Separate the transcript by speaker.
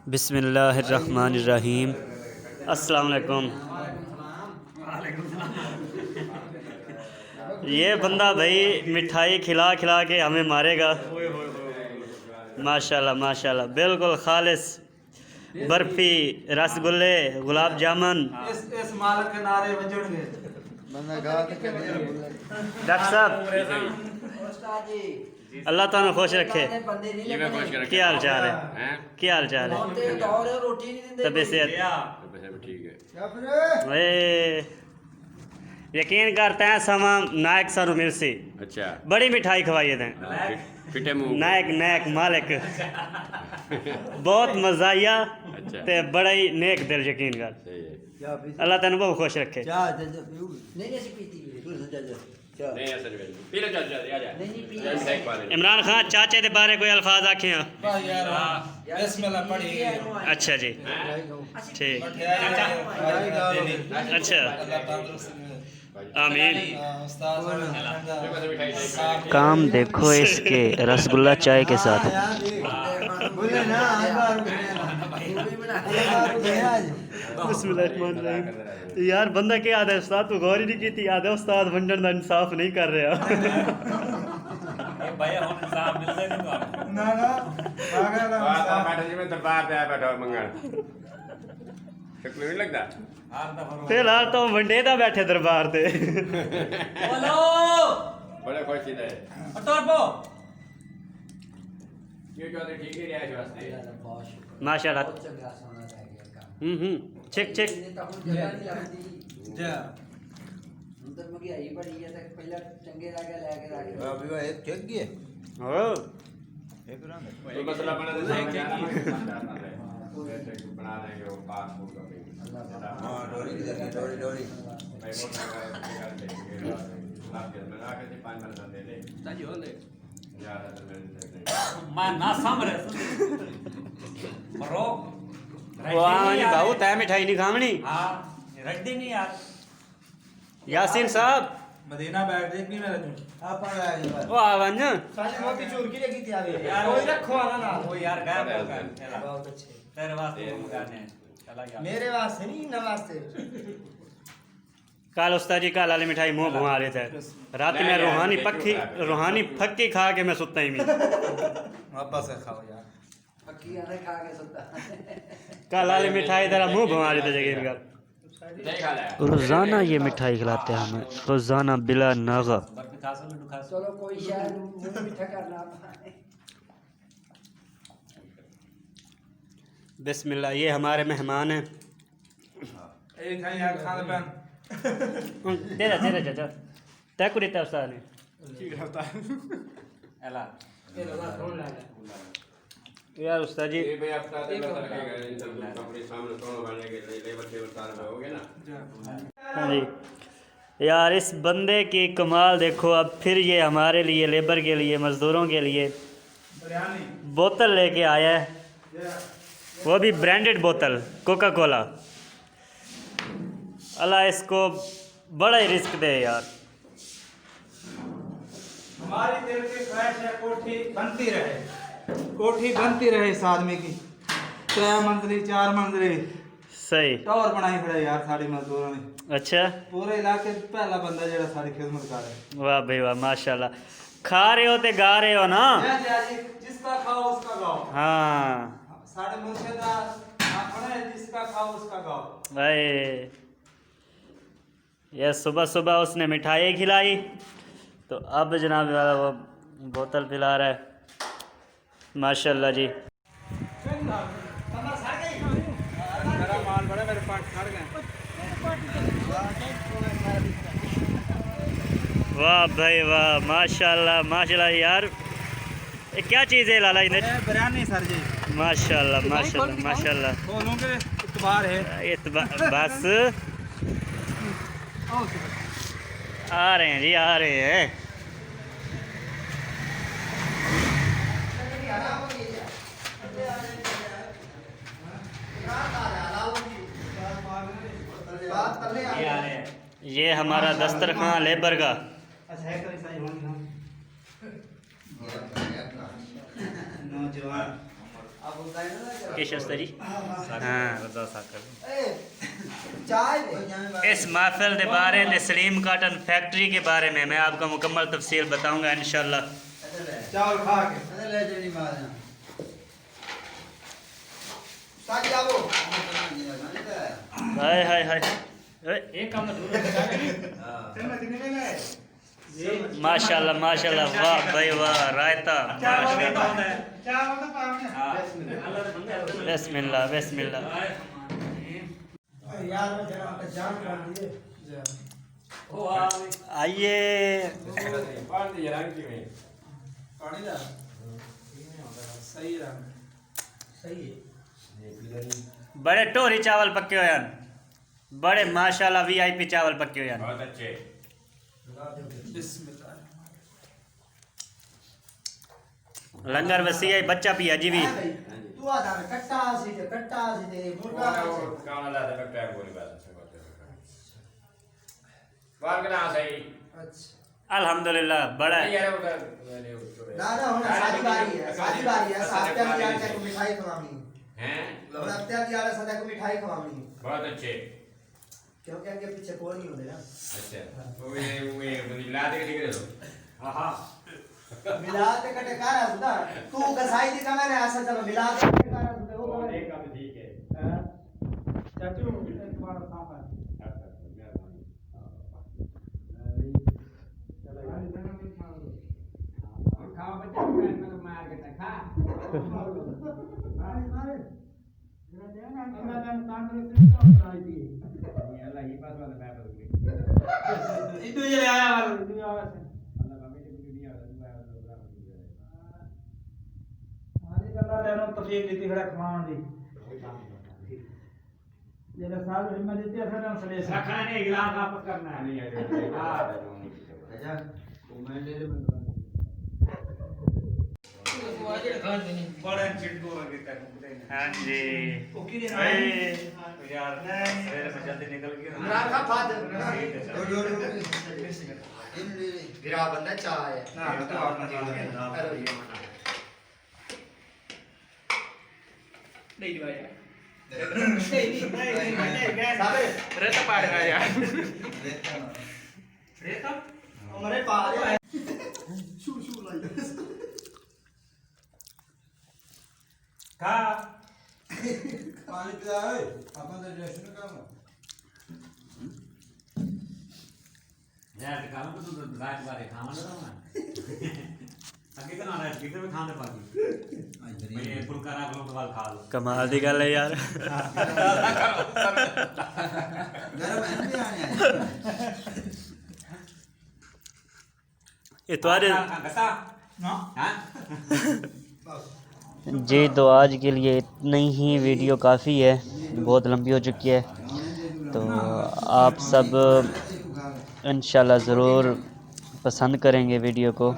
Speaker 1: बिस्मिल्लाहिर्रहमानिर्रहीम। अस्सलाम वालेकुम। ये बंदा भाई मिठाई खिला खिला के हमें मारेगा। माशाल्लाह माशाल्लाह, बिल्कुल खालिस बर्फ़ी, रसगुल्ले, गुलाब जामुन।
Speaker 2: इस मालक के नारे बजणगे
Speaker 1: डॉक्टर साहब, अल्लाह ताला खुश रखे। क्या हाल चाल है? क्या हाल चाल है? तबीयत सेहत
Speaker 3: ठीक है।
Speaker 1: यकीन करते हैं समा नायक सानू मिलसी।
Speaker 3: अच्छा,
Speaker 1: बड़ी मिठाई खवाई थे
Speaker 3: फिटे मुंह
Speaker 1: नायक नायक मालिक बहुत मजा आया।
Speaker 3: अच्छा,
Speaker 1: ते बड़ा ही नेक दिल यकीन कर।
Speaker 3: सही है।
Speaker 1: अल्लाह तेन बहुत खुश रखे।
Speaker 3: नहीं ऐसा नहीं भाई। पी ले, चल चल आ जा। एक बार
Speaker 1: इमरान खान चाचे के बारे कोई अल्फाज आखे हैं?
Speaker 2: बिस्मिल्लाह पढ़ी
Speaker 1: अच्छा जी, ठीक, अच्छा, आमीन। काम देखो इसके रसगुल्ला चाय के साथ। यार बंदा क्या याद है उस्ताद, तू गौर ही नहीं की थी। याद है उस्ताद वंडन का इंसाफ नहीं कर रहा।
Speaker 2: ना ना
Speaker 3: बैठा जी, मैं दरबार पे आया बैठा और मंगल शक्ल नहीं लगता।
Speaker 1: फिलहाल तो वंडे दा बैठे दरबार ते।
Speaker 3: बड़े खुश ही रहे। ये जो है ठीक ही रहा है वास्ते।
Speaker 1: माशाल्लाह। Check check. ओ
Speaker 3: कोई मसला बना तो बना देंगे वो पासपोर्ट का भी। हां, डोरी भाई वो बना के 5 मिनट दे दे ताजी हो ले यार।
Speaker 4: मैं ना सामरे मरो
Speaker 1: वाह नहीं बहुत है मिठाई नहीं खामनी।
Speaker 4: हाँ रख दी नहीं यार।
Speaker 1: यासीन साहब
Speaker 2: मदीना बैठ देख नहीं मेरा तू आप पढ़ रहा है
Speaker 1: ओ आवन
Speaker 2: साली मोती चूर की लगी थी आवे
Speaker 4: यार
Speaker 2: कोई रखो आना ना
Speaker 4: वो यार गायब हो गया
Speaker 2: बहुत अच्छे
Speaker 4: तेरे वास्ते मंगाने चला गया
Speaker 2: मेरे वास्ते नहीं न वास्ते।
Speaker 1: कल उस्ताद जी कल वाली मिठाई मुंह घुमा रहे थे। रात में रूहानी फक्की खा के मैं सुता ही नहीं।
Speaker 2: वापस खाओ यार
Speaker 1: कल वाली मिठाई तेरा मुंह घुमा रहे थे जगह कर।
Speaker 3: नहीं खा ले।
Speaker 1: रोजाना ये मिठाई खिलाते हैं हमें, रोजाना बिला नागा।
Speaker 4: बर्फी खा सो लड्डू खा सो
Speaker 5: चलो कोई शायद मुंह मीठा करना।
Speaker 1: बिस्मिल्लाह, ये हमारे मेहमान हैं।
Speaker 2: एक है यार खाना पान
Speaker 1: तेरा तेरा चाचा तय को देता उस्ताद ने।
Speaker 4: एला
Speaker 1: यार उस्ताद जी
Speaker 3: ये भाई आपका तो लगेगा इंटरव्यू अपने सामने सोनो बनने के लिए लेबर सारे में हो गए ना।
Speaker 1: हाँ जी यार, इस बंदे की कमाल देखो। अब फिर ये हमारे लिए, लेबर के लिए, मज़दूरों के लिए बोतल लेके आया है, वो भी ब्रांडेड बोतल कोका कोला। अल्लाह इसको बड़ा ही रिस्क दे यार।
Speaker 2: हमारी दिल की ख्वाहिश है कोठी बनती रहे इस आदमी की 3 मंजिली 4 मंजिली
Speaker 1: सही।
Speaker 2: टॉवर बनाई खड़े यार साड़ी मजदूरों ने।
Speaker 1: अच्छा,
Speaker 2: पूरे इलाके पहला बंदा जेड़ा सारी खिदमत कर रहा है।
Speaker 1: वाह भाई वाह, माशाल्लाह। खा रहे हो ते गा रहे हो ना।
Speaker 2: जिसका खाओ उसका गाओ।
Speaker 1: हाँ
Speaker 2: साढ़े मुर्शिदा अपने जिसका खाओ उसका गाओ।
Speaker 1: भाई ये सुबह सुबह उसने मिठाई खिलाई, तो अब जनाब वाला वो बोतल पिला रहा है। माशाल्लाह जी।
Speaker 2: मेरा माल बड़ा मेरे पास खड़ गए।
Speaker 1: वाह भाई वाह, माशाल्लाह माशाल्लाह यार। ये क्या चीज़ है लाला इधर?
Speaker 2: बिरयानी सर जी।
Speaker 1: माशाल्लाह माशाल्लाह माशाल्लाह।
Speaker 2: दोनों के इतबार है।
Speaker 1: बस आ रहे हैं जी, आ रहे हैं।
Speaker 4: ये आ रहे हैं।
Speaker 1: ये हमारा दस्तरखान लेबर का।
Speaker 2: अच्छा है कोई सही होनी नौजवान अब
Speaker 1: किश अस्तरी हाँ
Speaker 5: चाय
Speaker 1: इस महफिल के बारे में सलीम काटन फैक्ट्री के बारे में मैं आपको मुकम्मल तफसील बताऊंगा इंशाल्लाह।
Speaker 2: चावल खा के
Speaker 1: हाय हाय हाय
Speaker 4: एक काम दूर
Speaker 1: माशाल्लाह माशाल्लाह वाह भाई वाह रायता
Speaker 2: चावल तो पावने
Speaker 1: बिस्मिल्लाह बिस्मिल्लाह।
Speaker 5: यार मैं जरा आपका जान कर दिए
Speaker 1: आइए
Speaker 2: पानी दा सही रहा
Speaker 5: सही है
Speaker 1: बड़े टोरी चावल पक्के हुए हैं, बड़े माशाल्लाह वीआईपी चावल पक्के हुए हैं।
Speaker 3: बहुत अच्छे।
Speaker 1: लंगर वसी है बच्चा पिया जी भी
Speaker 5: तू आ कट्टा सीधे मुर्गा
Speaker 3: कावना लाते मैं पैर बोली बात से बात कर। बाल के ना सही।
Speaker 5: अच्छा
Speaker 1: अल्हम्दुलिल्लाह बड़ा है।
Speaker 3: यार उधर मैंने उसको
Speaker 5: दादा होना शादी बारी है सात्या की आटे को मिठाई खवानी
Speaker 3: हैं
Speaker 5: सात्या की आटे सात्या को मिठाई खवानी
Speaker 3: बहुत अच्छे।
Speaker 5: क्योंकि इनके पीछे कोई नहीं होते ना
Speaker 3: अच्छा वो मिलाते के दिख रहे हो। हां
Speaker 5: मिलाते कटे कारा सुधा तू कसाई दी का मैंने ऐसा चलो मिलाते कटे कारा सुधा वो
Speaker 3: और एक काम ठीक है।
Speaker 2: चाचू एक बार खाओ
Speaker 4: खाओ बच्चा मैं मार के खा
Speaker 5: मारे
Speaker 4: अल्लाह ही पास वाला बैठ हो गई
Speaker 2: इधर ये आया वाला इधर आया
Speaker 4: अल्लाह बाबे की दुनिया
Speaker 2: हमारी गल्ला देनो तफसील दी खड़ा खवाण दी जेड़ा साल हिम्मत देती है फिर हम सले
Speaker 4: रखना नहीं गिलास वापस करना है
Speaker 3: नहीं यार
Speaker 5: अच्छा तो मैं ले ले
Speaker 2: बड़ा चिड़को आगे तक
Speaker 1: हाँ जी
Speaker 2: ओके दे
Speaker 4: यार सवेरे में जल्दी निकल गया
Speaker 5: राखा फाद
Speaker 2: जो
Speaker 5: गिरा बंदा चाय
Speaker 2: ना तो आपने चीज नहीं भाई रेता पाड़ेगा यार रेता
Speaker 5: हमारे पास शू लाई
Speaker 4: खा
Speaker 2: पानी पिला है अपन तो रेशन काम
Speaker 4: यार काम तो रात बारे खाना ना आगे का ना रात किधर में खाने पाती मैं फुलका राख लो तो वाल खा लो
Speaker 1: कमाल दी गल है यार।
Speaker 5: गरम है नहीं आने
Speaker 1: ये तुम्हारे
Speaker 4: गसा
Speaker 2: ना
Speaker 4: हां
Speaker 1: जी तो आज के लिए इतनी ही वीडियो काफ़ी है, बहुत लंबी हो चुकी है। तो आप सब इंशाल्लाह ज़रूर पसंद करेंगे वीडियो को।